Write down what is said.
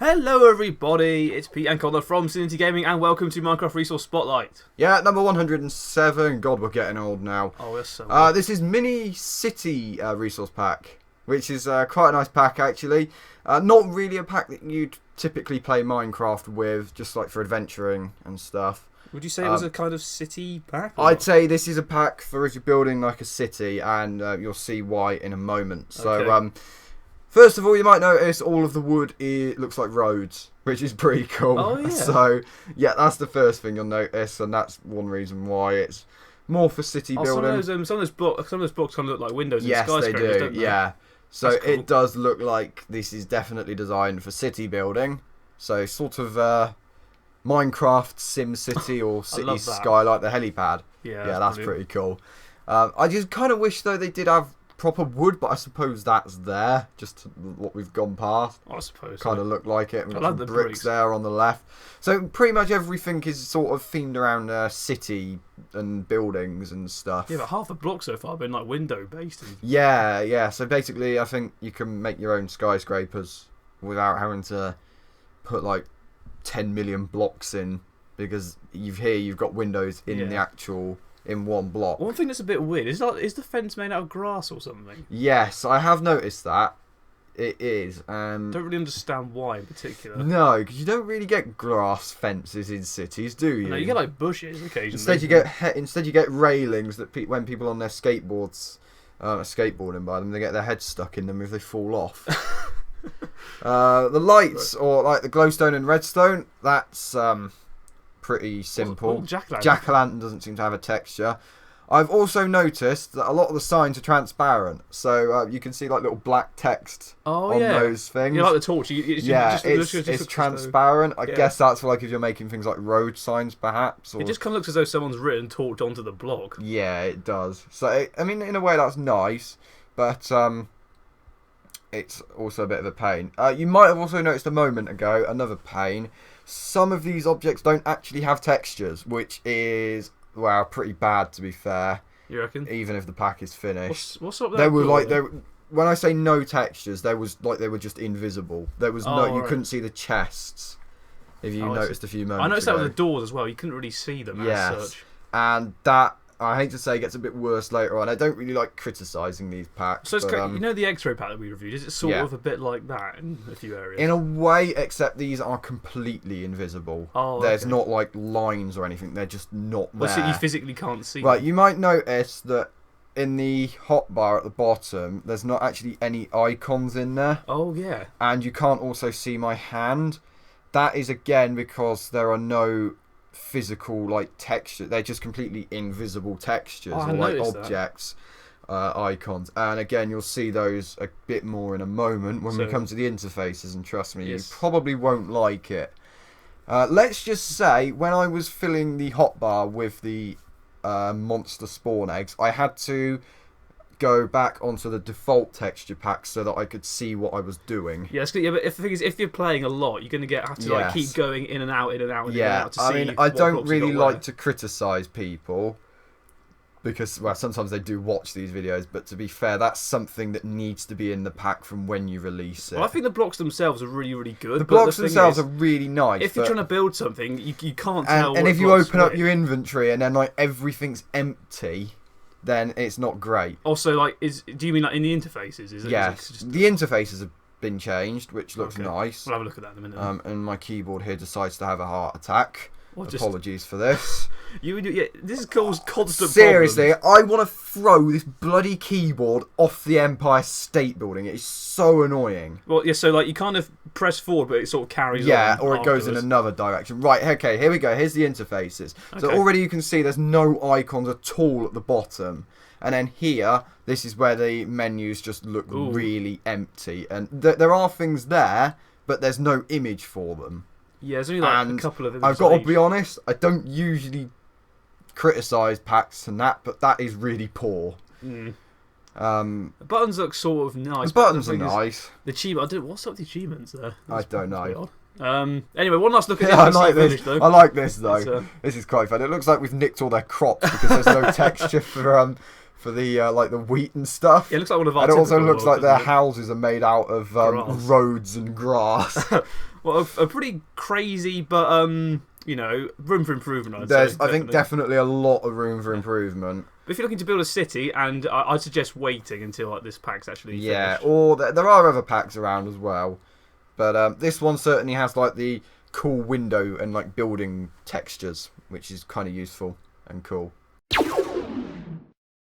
Hello everybody, it's Pete and Connor from Cinity Gaming and welcome to Minecraft Resource Spotlight. Yeah, number 107. God, we're getting old now. Oh, we're so old. This is Mini City Resource Pack, which is quite a nice pack actually. Not really a pack that you'd typically play Minecraft with, just like for adventuring and stuff. Would you say it was a kind of city pack? I'd say this is a pack for if you're building like a city, and you'll see why in a moment. So, Okay. First of all, you might notice all of the wood looks like roads, which is pretty cool. Oh, yeah. So, yeah, that's the first thing you'll notice, and that's one reason why it's more for city building. Some of those blocks kind of look like windows Yes, and they skyscrapers, do. don't they? Yeah. So That's cool. it does look like this is definitely designed for city building. So sort of Minecraft, Sim City, or City Sky, like the helipad. Yeah, that's pretty cool. I just kind of wish though they did have proper wood, but I suppose that's there, just what we've gone past. I suppose. Kind of look like it. We've I got like some the bricks bricks there on the left. So pretty much everything is sort of themed around city and buildings and stuff. Yeah, but half the blocks so far have been like window based. Yeah. So basically, I think you can make your own skyscrapers without having to put like 10 million blocks in, because you've got windows in the actual in one block. One thing that's a bit weird is the fence made out of grass or something? Yes, I have noticed that. It is. Don't really understand why in particular. No, because you don't really get grass fences in cities, do you? No, you get like bushes occasionally. Instead you get railings that when people on their skateboards are skateboarding by them, they get their heads stuck in them if they fall off. The lights, or like the glowstone and redstone, that's pretty simple. Jack-o'-lantern doesn't seem to have a texture. I've also noticed that a lot of the signs are transparent, so you can see like little black text on those things. You like the torch? It's transparent. I guess that's for like if you're making things like road signs, perhaps. Or... It just kind of looks as though someone's written torch onto the block. Yeah, it does. So I mean, in a way, that's nice, but it's also a bit of a pain. You might have also noticed a moment ago another pain. Some of these objects don't actually have textures, which is, well, pretty bad to be fair. You reckon? Even if the pack is finished. What's up there? When I say no textures, they were just invisible. There was you couldn't see the chests. If you noticed a few moments ago. I noticed that with the doors as well. You couldn't really see them as such. And that, I hate to say, gets a bit worse later on. I don't really like criticising these packs. So it's you know the X-ray pack that we reviewed? Is it sort of a bit like that in a few areas? In a way, except these are completely invisible. There's not like lines or anything. They're just not there. So you physically can't see. Right, you might notice that in the hotbar at the bottom, there's not actually any icons in there. Oh yeah. And you can't also see my hand. That is again because there are no physical like texture. They're just completely invisible textures or like objects, icons. And again, you'll see those a bit more in a moment when we come to the interfaces, and trust me, you probably won't like it. Let's just say when I was filling the hotbar with the monster spawn eggs, I had to go back onto the default texture pack so that I could see what I was doing. Yeah, but the thing is, if you're playing a lot, you're going to have to like keep going in and out, in and out, to see. I mean, I don't really like to criticise people because, well, sometimes they do watch these videos, but to be fair, that's something that needs to be in the pack from when you release it. Well, I think the blocks themselves are really, really good. The blocks themselves are really nice. If you're trying to build something, you can't tell. And if you open up your inventory and then like everything's empty, then it's not great. Also, like, do you mean like in the interfaces? Yes, the interfaces have been changed, which looks nice. We'll have a look at that in a minute. And my keyboard here decides to have a heart attack. Apologies for this. This has caused constant Seriously, problems. I want to throw this bloody keyboard off the Empire State Building. It is so annoying. Well, yeah, so like you kind of press forward, but it sort of carries on. Yeah, or it goes in another direction. Right, okay, here we go. Here's the interfaces. So already you can see there's no icons at all at the bottom. And then here, this is where the menus just look really empty. And there are things there, but there's no image for them. Yeah, there's only like a couple of images. I've got to be honest, I don't usually criticise packs and that, but that is really poor. The buttons look sort of nice. The buttons are nice. The achievement, what's up with the achievements there? I don't know. Anyway, one last look at the I like this. finish, though. I like this though. This is quite fun. It looks like we've nicked all their crops because there's no texture for the like the wheat and stuff. Yeah, it looks like one of our. And it also looks like their houses are made out of roads and grass. Well, a pretty crazy, but you know, room for improvement. I think definitely a lot of room for improvement. But if you're looking to build a city, and I'd suggest waiting until like this pack's actually finished. Or there are other packs around as well, but this one certainly has like the cool window and like building textures, which is kind of useful and cool.